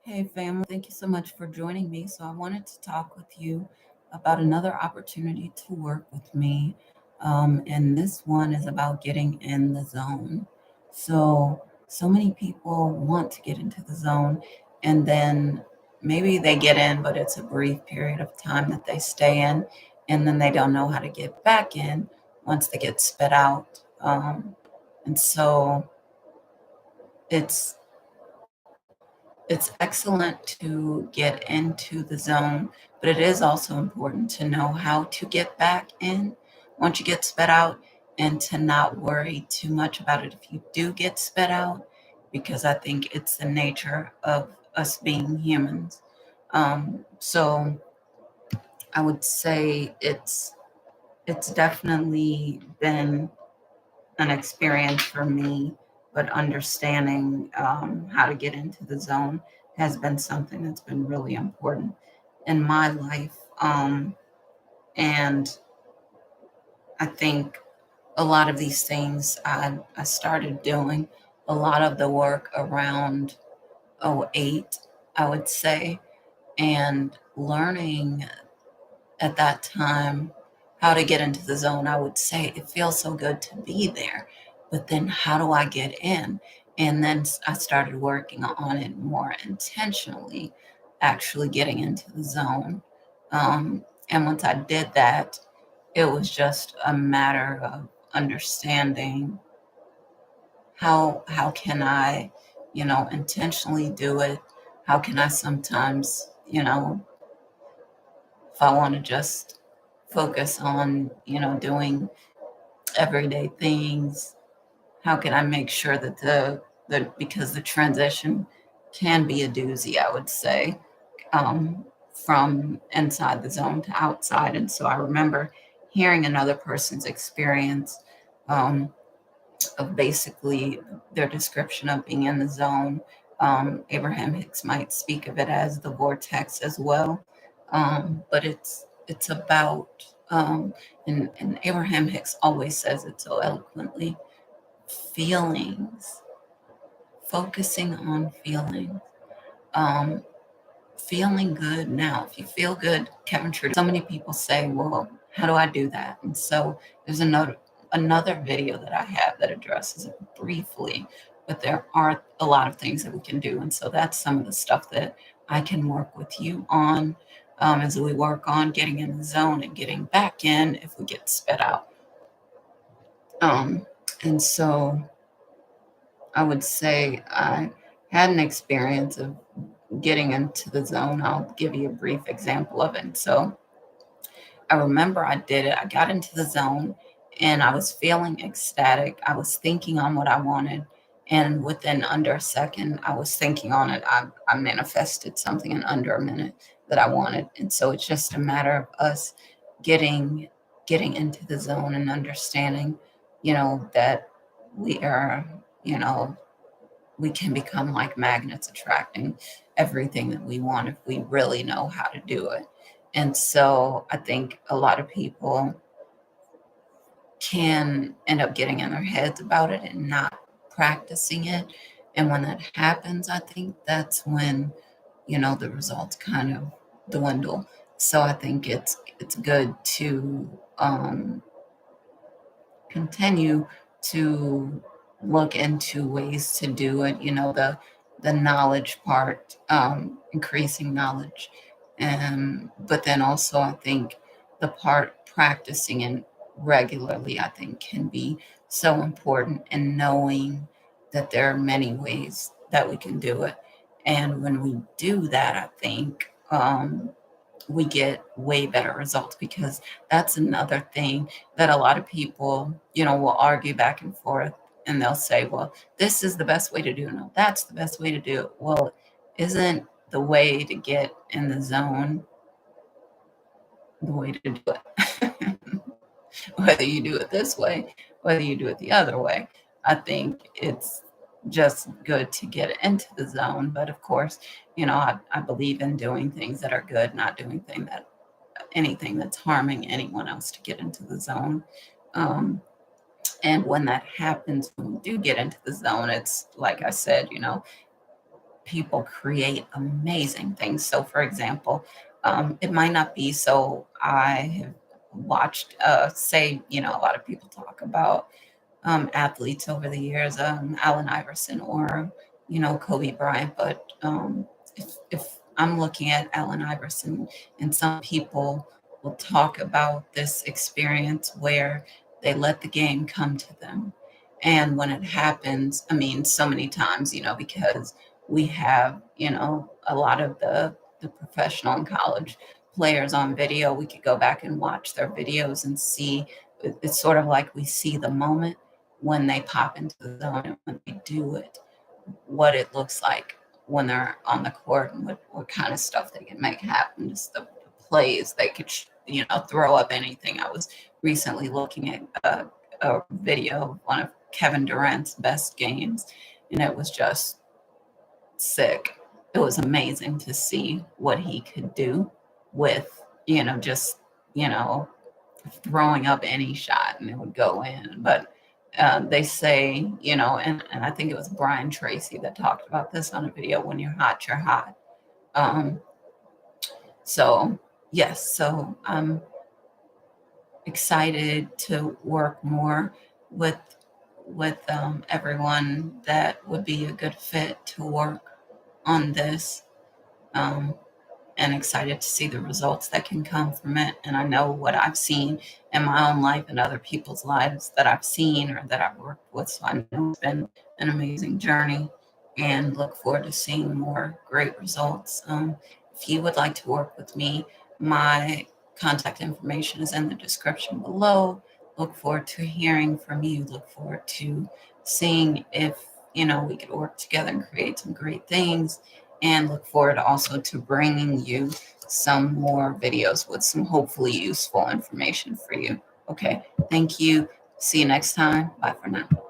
Hey, family, thank you so much for joining me. So, I wanted to talk with you about another opportunity to work with me. And this one is about getting in the zone. So many people want to get into the zone, and then maybe they get in, but it's a brief period of time that they stay in, and then they don't know how to get back in once they get spit out. And so it's it's excellent to get into the zone, but it is also important to know how to get back in once you get spit out and to not worry too much about it if you do get spit out, because I think it's the nature of us being humans. So I would say it's definitely been an experience for me, but understanding how to get into the zone has been something that's been really important in my life. And I think a lot of these things I started doing a lot of the work around '08, I would say, and learning at that time how to get into the zone. I would say it feels so good to be there, but then how do I get in? And then I started working on it more intentionally, actually getting into the zone. Um, and once I did that, it was just a matter of understanding how can I, intentionally do it? How can I sometimes, if I want to just focus on, doing everyday things, how can I make sure that because the transition can be a doozy, I would say, um, from inside the zone to outside. And so I remember hearing another person's experience, um, of basically their description of being in the zone. Abraham Hicks might speak of it as the vortex as well, but it's about and Abraham Hicks always says it so eloquently: feelings, focusing on feelings, um, feeling good. Now, if you feel good, Kevin Trudeau. So many people say, "Well, how do I do that?" And so there's another video that I have that addresses it briefly, but there are a lot of things that we can do, and so that's some of the stuff that I can work with you on, as we work on getting in the zone and getting back in if we get spit out. Um, and so I would say I had an experience of getting into the zone. I'll give you a brief example of it. And so I remember I did it. I got into the zone and I was feeling ecstatic. I was thinking on what I wanted. And within under a second, I was thinking on it. I manifested something in under a minute that I wanted. And so it's just a matter of us getting getting into the zone and understanding, that we are, you know, we can become like magnets attracting everything that we want if we really know how to do it. And so I think a lot of people can end up getting in their heads about it and not practicing it. And when that happens, I think that's when, the results kind of dwindle. So I think it's good to continue to look into ways to do it, the knowledge part, increasing knowledge. But then also I think the part practicing it regularly, I think, can be so important, and knowing that there are many ways that we can do it. And when we do that, I think, we get way better results, because that's another thing that a lot of people, will argue back and forth, and they'll say, well, this is the best way to do it. No, that's the best way to do it. Well, isn't the way to get in the zone the way to do it? Whether you do it this way, whether you do it the other way, I think it's just good to get into the zone. But of course, I believe in doing things that are good, not doing anything that's harming anyone else to get into the zone. Um, and when that happens, when we do get into the zone, it's like I said, people create amazing things. So, for example, it might not be so. I have watched, say, a lot of people talk about athletes over the years, Allen Iverson or Kobe Bryant. But if I'm looking at Allen Iverson, and some people will talk about this experience where they let the game come to them, and when it happens, I mean, so many times, because we have a lot of the professional and college players on video. We could go back and watch their videos and see. It's sort of like we see the moment when they pop into the zone and when they do it, what it looks like when they're on the court, and what kind of stuff they can make happen, just the plays they could, throw up anything. I was recently looking at a video of one of Kevin Durant's best games, and it was just sick. It was amazing to see what he could do with, just, you know, throwing up any shot and it would go in. But they say, and I think it was Brian Tracy that talked about this on a video: when you're hot, you're hot. Um, so, yes, so I'm excited to work more with everyone that would be a good fit to work on this. Um, and excited to see the results that can come from it. And I know what I've seen in my own life and other people's lives that I've seen or that I've worked with. So I know it's been an amazing journey, and look forward to seeing more great results. If you would like to work with me, my contact information is in the description below. Look forward to hearing from you. Look forward to seeing if, we could work together and create some great things, and look forward also to bringing you some more videos with some hopefully useful information for you. Okay, thank you. See you next time. Bye for now.